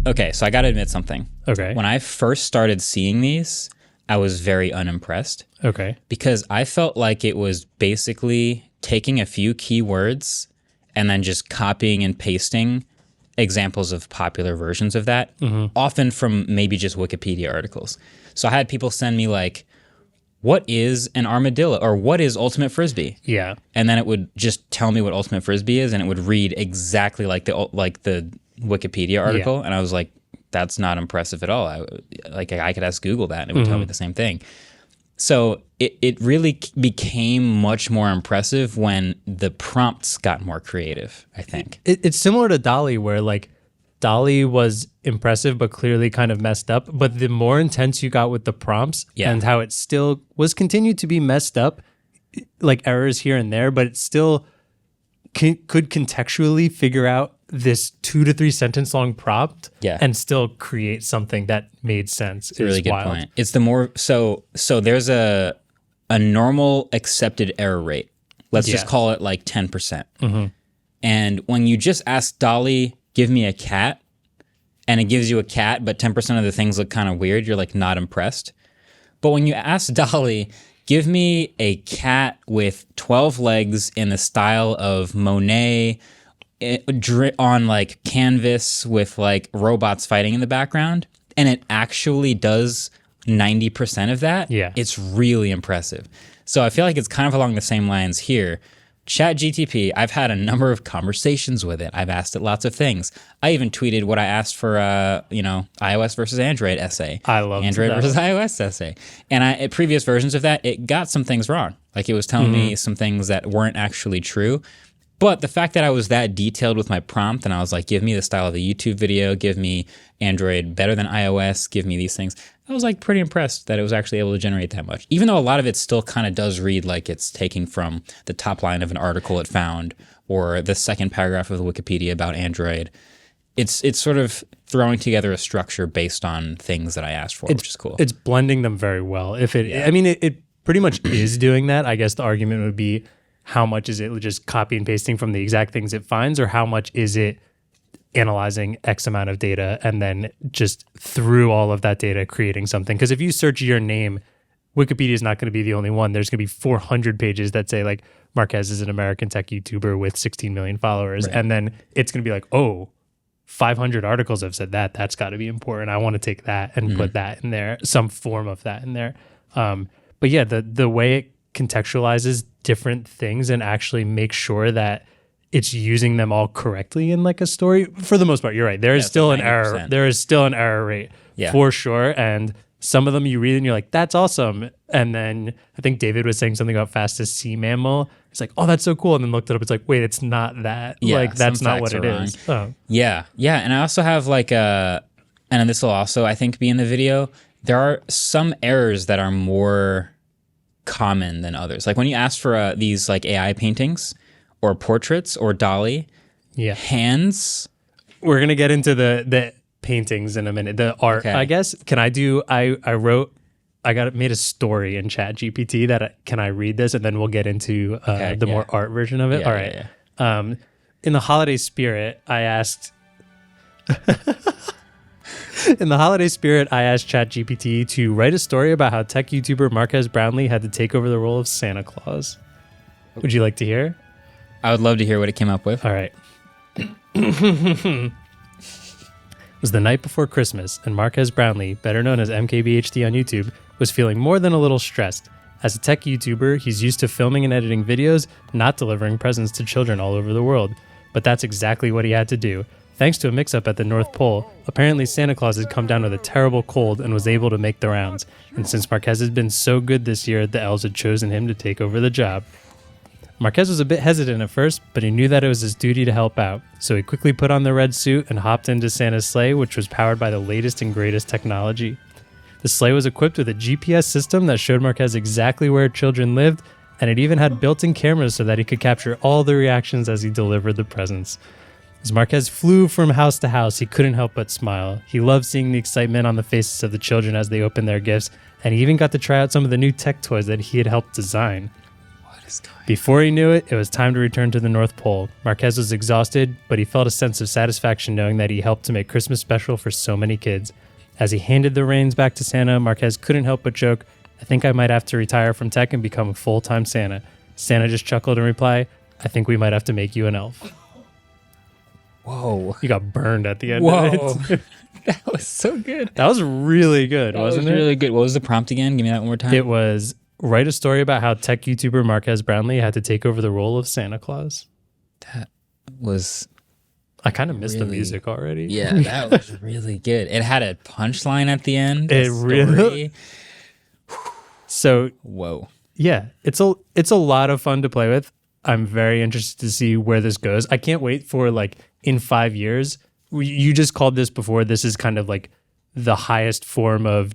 Okay, so I got to admit something. Okay. When I first started seeing these, I was very unimpressed. Okay. Because I felt like it was basically taking a few keywords and then just copying and pasting examples of popular versions of that, often from maybe just Wikipedia articles. So I had people send me like, what is an armadillo or what is ultimate frisbee? Yeah. And then it would just tell me what ultimate frisbee is, and it would read exactly like the Wikipedia article. Yeah. And I was like, that's not impressive at all. I could ask Google that and it would tell me the same thing. So it really became much more impressive when the prompts got more creative, I think. It's similar to DALL-E, where like DALL-E was impressive but clearly kind of messed up. But the more intense you got with the prompts and how it still was continued to be messed up, like errors here and there, but it still could contextually figure out this 2 to 3 sentence long prompt and still create something that made sense. It's a really good point. It's the more so there's a normal accepted error rate. Let's just call it like 10%. And when you just ask DALL-E, give me a cat, and it gives you a cat, but 10% of the things look kind of weird, you're like not impressed. But when you ask DALL-E, give me a cat with 12 legs in the style of Monet on like canvas with like robots fighting in the background, and it actually does 90% of that, it's really impressive. So I feel like it's kind of along the same lines here. ChatGPT, I've had a number of conversations with it. I've asked it lots of things. I even tweeted what I asked for, iOS versus Android essay. I love Android that. versus iOS essay. And at previous versions of that, it got some things wrong. Like it was telling me some things that weren't actually true. But the fact that I was that detailed with my prompt and I was like, give me the style of a YouTube video, give me Android better than iOS, give me these things. I was like pretty impressed that it was actually able to generate that much. Even though a lot of it still kind of does read like it's taking from the top line of an article it found or the second paragraph of the Wikipedia about Android. It's sort of throwing together a structure based on things that I asked for, which is cool. It's blending them very well. It pretty much is doing that. I guess the argument would be, how much is it just copy and pasting from the exact things it finds, or how much is it analyzing X amount of data and then just through all of that data creating something? Because if you search your name, Wikipedia is not going to be the only one. There's going to be 400 pages that say like Marques is an American tech YouTuber with 16 million followers. Right. And then it's going to be like, 500 articles have said that. That's got to be important. I want to take that and put that in there, some form of that in there. But yeah, the way it contextualizes different things and actually make sure that it's using them all correctly in like a story. For the most part, you're right. There is still an error. There is still an error rate for sure. And some of them you read and you're like, that's awesome. And then I think David was saying something about fastest sea mammal. It's like, oh, that's so cool. And then looked it up. It's like, wait, it's not that. Yeah, like, that's not what it is. Oh. Yeah. Yeah. And I also have like and this will also, I think, be in the video. There are some errors that are more common than others. Like when you ask for these like AI paintings or portraits or DALL-E, hands. We're going to get into the paintings in a minute, the art, I guess. Can I do, I made a story in ChatGPT that can I read this, and then we'll get into the more art version of it. Yeah, all right. In the holiday spirit, I asked ChatGPT to write a story about how tech YouTuber Marques Brownlee had to take over the role of Santa Claus. Would you like to hear? I would love to hear what it came up with. All right. It was the night before Christmas, and Marques Brownlee, better known as MKBHD on YouTube, was feeling more than a little stressed. As a tech YouTuber, he's used to filming and editing videos, not delivering presents to children all over the world. But that's exactly what he had to do. Thanks to a mix-up at the North Pole, apparently Santa Claus had come down with a terrible cold and was able to make the rounds. And since Marques has been so good this year, the elves had chosen him to take over the job. Marques was a bit hesitant at first, but he knew that it was his duty to help out. So he quickly put on the red suit and hopped into Santa's sleigh, which was powered by the latest and greatest technology. The sleigh was equipped with a GPS system that showed Marques exactly where children lived, and it even had built-in cameras so that he could capture all the reactions as he delivered the presents. As Marques flew from house to house, he couldn't help but smile. He loved seeing the excitement on the faces of the children as they opened their gifts, and he even got to try out some of the new tech toys that he had helped design. Before he knew it, it was time to return to the North Pole. Marques was exhausted, but he felt a sense of satisfaction knowing that he helped to make Christmas special for so many kids. As he handed the reins back to Santa, Marques couldn't help but joke, "I think I might have to retire from tech and become a full-time Santa." Santa just chuckled and replied, "I think we might have to make you an elf." Whoa. You got burned at the end Whoa. of it. That was so good. That was really good, wasn't it? Really good. What was the prompt again? Give me that one more time. It was, write a story about how tech YouTuber Marques Brownlee had to take over the role of Santa Claus. That was... I kind of missed the music already. Yeah, that was really good. It had a punchline at the end. It really... So... Whoa. Yeah, it's a lot of fun to play with. I'm very interested to see where this goes. I can't wait for, like, in 5 years... You just called this before. This is kind of like the highest form of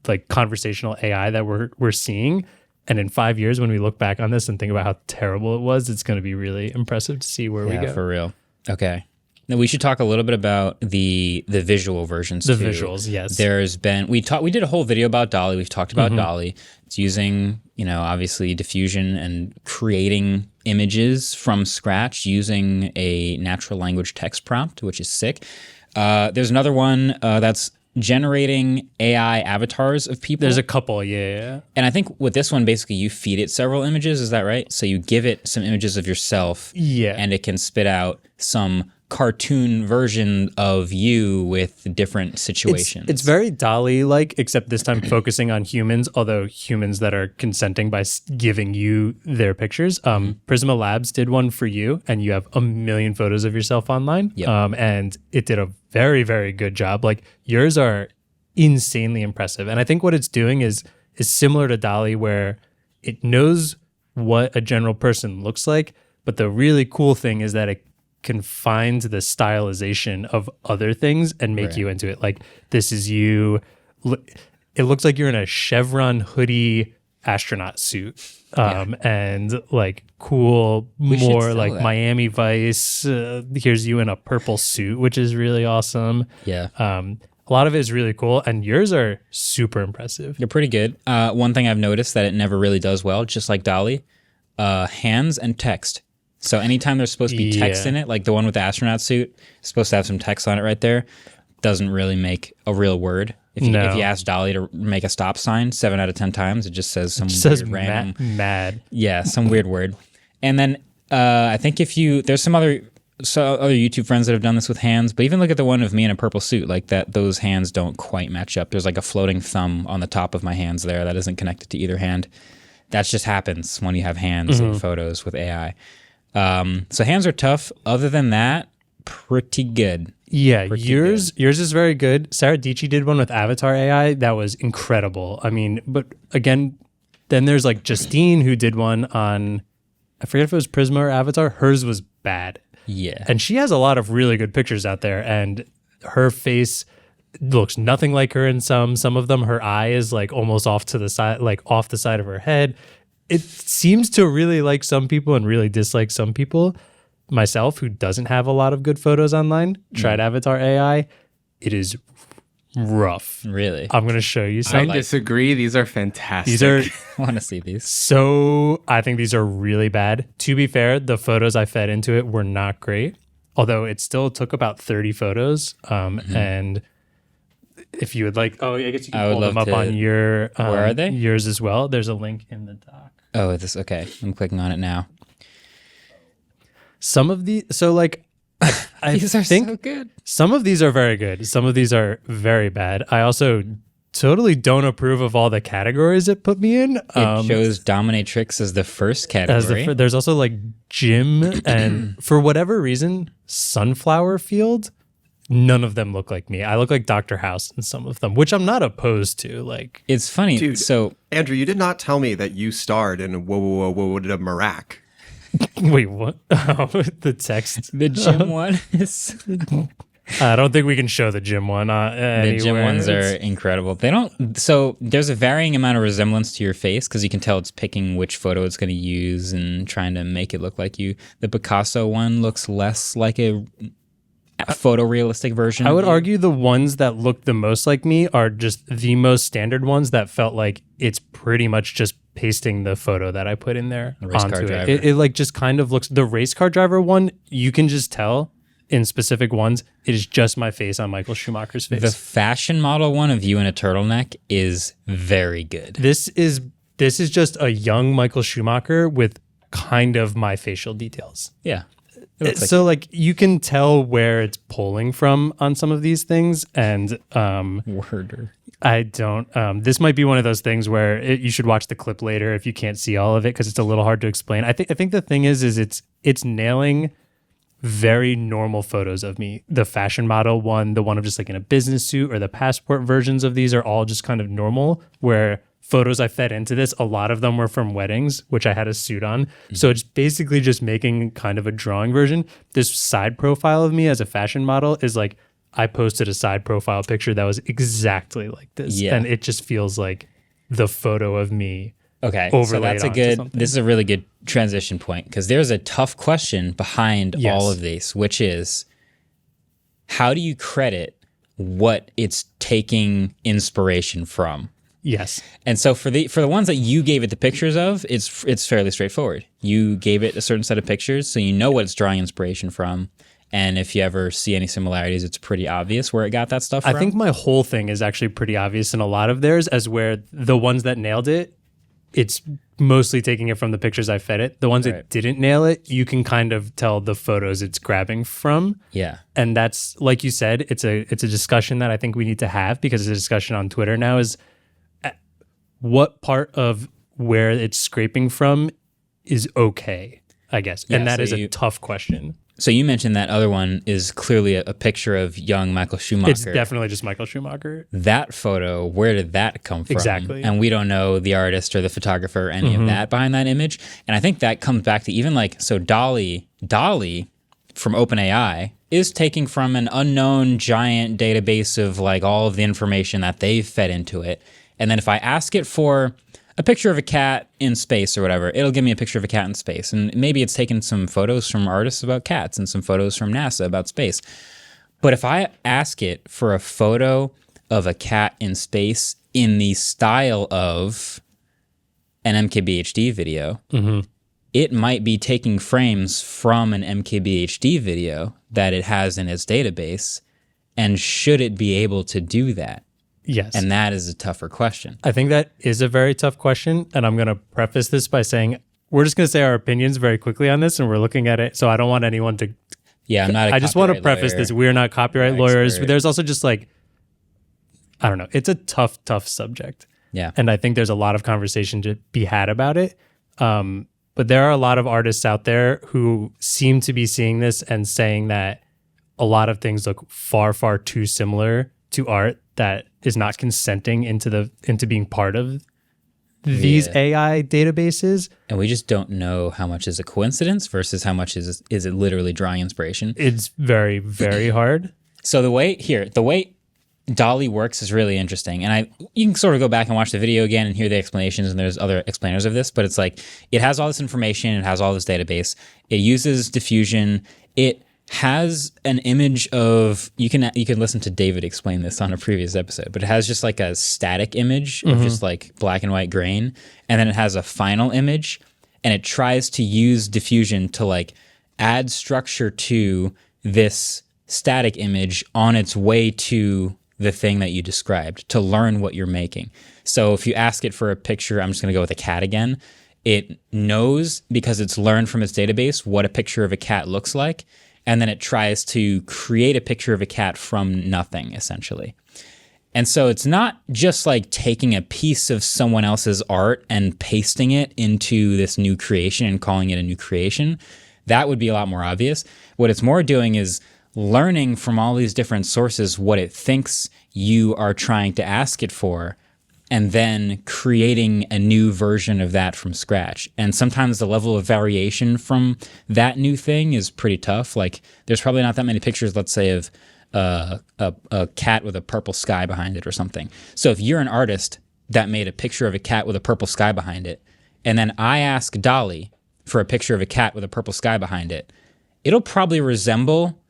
like conversational AI that we're seeing. And in 5 years, when we look back on this and think about how terrible it was, it's going to be really impressive to see where we go. For real. Okay. Now we should talk a little bit about the visual versions. The visuals, yes. There's been we did a whole video about DALL-E. We've talked about DALL-E. It's using, obviously diffusion and creating images from scratch using a natural language text prompt, which is sick. There's another one that's generating AI avatars of people. There's a couple, yeah. And I think with this one, basically you feed it several images. Is that right? So you give it some images of yourself, and it can spit out some cartoon version of you with different situations. It's very DALL-E-like, except this time focusing on humans, although humans that are consenting by giving you their pictures. Prisma Labs did one for you, and you have 1 million photos of yourself online. Yep. And it did a very, very good job. Like, yours are insanely impressive. And I think what it's doing is similar to DALL-E, where it knows what a general person looks like, but the really cool thing is that it can find the stylization of other things and make you into it. Like, this is you. It looks like you're in a chevron hoodie astronaut suit, and like cool, more like that. Miami Vice. Here's you in a purple suit, which is really awesome. Yeah. A lot of it is really cool, and yours are super impressive. You're pretty good. One thing I've noticed that it never really does well, just like DALL-E, hands and text. So anytime there's supposed to be text in it, like the one with the astronaut suit, is supposed to have some text on it right there, doesn't really make a real word. If you ask DALL-E to make a stop sign 7 out of 10 times, it just says some weird random... mad. Yeah, some weird word. And then I think there's some other YouTube friends that have done this with hands, but even look at the one of me in a purple suit, like that, those hands don't quite match up. There's like a floating thumb on the top of my hands there that isn't connected to either hand. That just happens when you have hands in photos with AI. So hands are tough. Other than that, pretty good. Yeah, yours is very good. Sarah Dici did one with Avatar AI that was incredible. I mean, but again, then there's like Justine who did one on, I forget if it was Prisma or Avatar. Hers was bad. Yeah. And she has a lot of really good pictures out there, and her face looks nothing like her in some of them. Her eye is like almost off to the side, like off the side of her head. It seems to really like some people and really dislike some people. Myself, who doesn't have a lot of good photos online, tried Avatar AI. It is rough. Really? I'm going to show you some. I disagree. These are fantastic. These are... I want to see these. So I think these are really bad. To be fair, the photos I fed into it were not great, although it still took about 30 photos. And if you would like, I guess you can pull them up on your... where are they? Yours as well. There's a link in the doc. Oh, okay. I'm clicking on it now. Some of the... So like... I these are think so good. Some of these are very good. Some of these are very bad. I also totally don't approve of all the categories it put me in. It shows dominatrix as the first category. There's also like gym and for whatever reason, sunflower field. None of them look like me. I look like Dr. House in some of them, which I'm not opposed to. Like, it's funny. Dude, so Andrew, you did not tell me that you starred in Whoa, did a Marac. Wait, what? Oh, the text. The gym one is... I don't think we can show the gym one anywhere. The gym ones are incredible. They don't... So there's a varying amount of resemblance to your face because you can tell it's picking which photo it's going to use and trying to make it look like you. The Picasso one looks less like a photorealistic version. I would argue the ones that look the most like me are just the most standard ones that felt like it's pretty much just pasting the photo that I put in there race car onto driver. it. It like just kind of looks, the race car driver one, you can just tell in specific ones, it is just my face on Michael Schumacher's face. The fashion model one of you in a turtleneck is very good. This is just a young Michael Schumacher with kind of my facial details. Yeah. It looks Like you can tell where it's pulling from on some of these things, and Worder. I don't. This might be one of those things where you should watch the clip later if you can't see all of it because it's a little hard to explain. I think the thing is it's nailing very normal photos of me. The fashion model one, the one of just like in a business suit, or the passport versions of these are all just kind of normal. Where photos I fed into this, a lot of them were from weddings, which I had a suit on. So it's basically just making kind of a drawing version. This side profile of me as a fashion model is like, I posted a side profile picture that was exactly like this. Yeah. And it just feels like the photo of me. Okay, overlaid so that's a onto good. something. This is a really good transition point because there's a tough question behind Yes. all of these, which is how do you credit what it's taking inspiration from? Yes. And so for the ones that you gave it the pictures of, it's fairly straightforward. You gave it a certain set of pictures, so you know what it's drawing inspiration from. And if you ever see any similarities, it's pretty obvious where it got that stuff from. I think my whole thing is actually pretty obvious in a lot of theirs, as where the ones that nailed it, it's mostly taking it from the pictures I fed it. The ones that didn't nail it, you can kind of tell the photos it's grabbing from. Yeah. And that's, like you said, it's a discussion that I think we need to have, because it's a discussion on Twitter now, is what part of where it's scraping from is okay, I guess. Yeah, and that so is a tough question. So you mentioned that other one is clearly a picture of young Michael Schumacher. It's definitely just Michael Schumacher. That photo, where did that come from? Exactly. And we don't know the artist or the photographer or any of that behind that image. And I think that comes back to even like, so Dolly from OpenAI is taking from an unknown giant database of like all of the information that they've fed into it. And then if I ask it for a picture of a cat in space or whatever, it'll give me a picture of a cat in space. And maybe it's taken some photos from artists about cats and some photos from NASA about space. But if I ask it for a photo of a cat in space in the style of an MKBHD video, it might be taking frames from an MKBHD video that it has in its database. And should it be able to do that? Yes. And that is a tougher question. I think that is a very tough question. And I'm going to preface this by saying we're just going to say our opinions very quickly on this, and we're looking at it. So I don't want anyone to. Yeah, I'm not a I just want to copyright preface lawyer. this. We're not copyright We're lawyers. expert. There's also just like, I don't know. It's a tough subject. Yeah. And I think there's a lot of conversation to be had about it. But there are a lot of artists out there who seem to be seeing this and saying that a lot of things look far, far too similar to art that is not consenting into being part of these AI databases. And we just don't know how much is a coincidence versus how much is it literally drawing inspiration. It's very, very hard. So the way Dolly works is really interesting. And you can sort of go back and watch the video again and hear the explanations, and there's other explainers of this, but it's like it has all this information, it has all this database. It uses diffusion. It has an image of, you can listen to David explain this on a previous episode, but it has just like a static image of just like black and white grain, and then it has a final image, and it tries to use diffusion to like add structure to this static image on its way to the thing that you described to learn what you're making. So if you ask it for a picture, I'm just going to go with a cat again. It knows, because it's learned from its database, what a picture of a cat looks like. And then it tries to create a picture of a cat from nothing, essentially. And so it's not just like taking a piece of someone else's art and pasting it into this new creation and calling it a new creation. That would be a lot more obvious. What it's more doing is learning from all these different sources what it thinks you are trying to ask it for, and then creating a new version of that from scratch. And sometimes the level of variation from that new thing is pretty tough. Like there's probably not that many pictures, let's say, of a cat with a purple sky behind it or something. So if you're an artist that made a picture of a cat with a purple sky behind it, and then I ask Dolly for a picture of a cat with a purple sky behind it, it'll probably resemble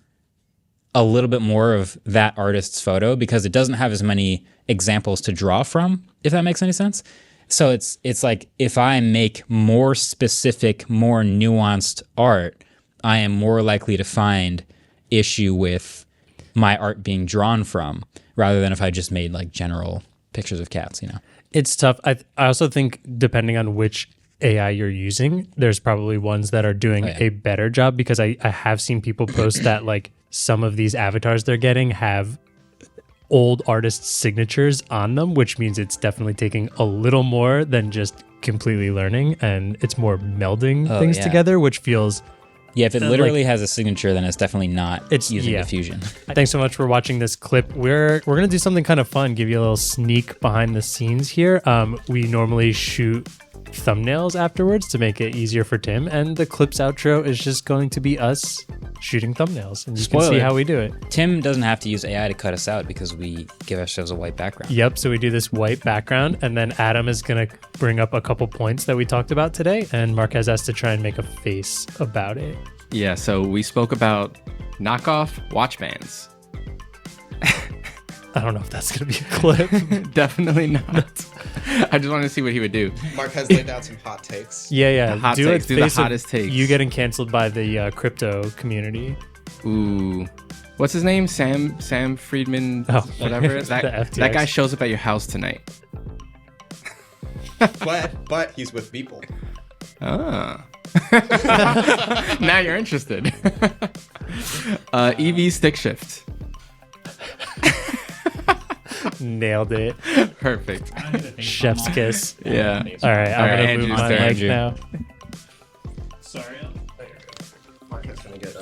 a little bit more of that artist's photo because it doesn't have as many examples to draw from, if that makes any sense. So it's like if I make more specific, more nuanced art, I am more likely to find issue with my art being drawn from, rather than if I just made like general pictures of cats, you know. It's tough. I also think depending on which AI you're using, there's probably ones that are doing a better job, because I have seen people post that like some of these avatars they're getting have old artists' signatures on them, which means it's definitely taking a little more than just completely learning, and it's more melding things together, which feels... Yeah, if it literally has a signature, then it's definitely not using diffusion. Thanks so much for watching this clip. We're going to do something kind of fun, give you a little sneak behind the scenes here. We normally shoot thumbnails afterwards to make it easier for Tim, and the clip's outro is just going to be us shooting thumbnails, and you can see how we do it. Tim doesn't have to use AI to cut us out because we give ourselves a white background. Yep, so we do this white background, and then Adam is going to bring up a couple points that we talked about today, and Marques has to try and make a face about it. Yeah, so we spoke about knockoff watch bands. I don't know if that's going to be a clip. Definitely not. I just wanted to see what he would do. Marques laid down some hot takes. Yeah. The hot takes. Do the hottest takes. You getting canceled by the crypto community. Ooh. What's his name? Sam Friedman, whatever. That guy shows up at your house tonight. But he's with people. Ah. Now you're interested. EV stick shift. Nailed it. Perfect. Chef's kiss. Yeah. All right, I'm going to Andrew's move my turn. mic now. Sorry. Marques gonna get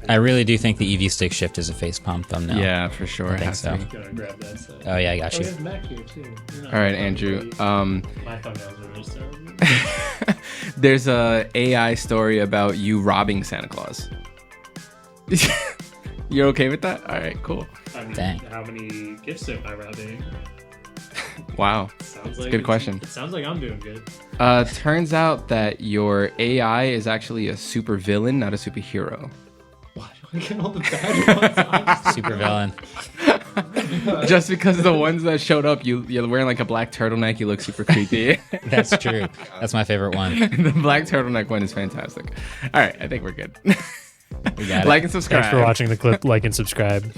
I really do think the EV stick shift is a facepalm thumbnail. Yeah, for sure. I think so. Gotta grab that side. Oh yeah, I got Oh, you. we have Mac here too. All right, Andrew. My thumbnails are really terrible. There's a AI story about you robbing Santa Claus. You're okay with that? All right, cool. I mean, Dang. how many gifts am I robbing? Wow. Sounds like Good question. It sounds like I'm doing good. Turns out that your AI is actually a super villain, not a superhero. Why do I get all the bad ones? Super villain. Just because the ones that showed up, you're wearing like a black turtleneck, you look super creepy. That's true. That's my favorite one. The black turtleneck one is fantastic. All right, I think we're good. We got it. Like and subscribe. Thanks for watching the clip. Like and subscribe.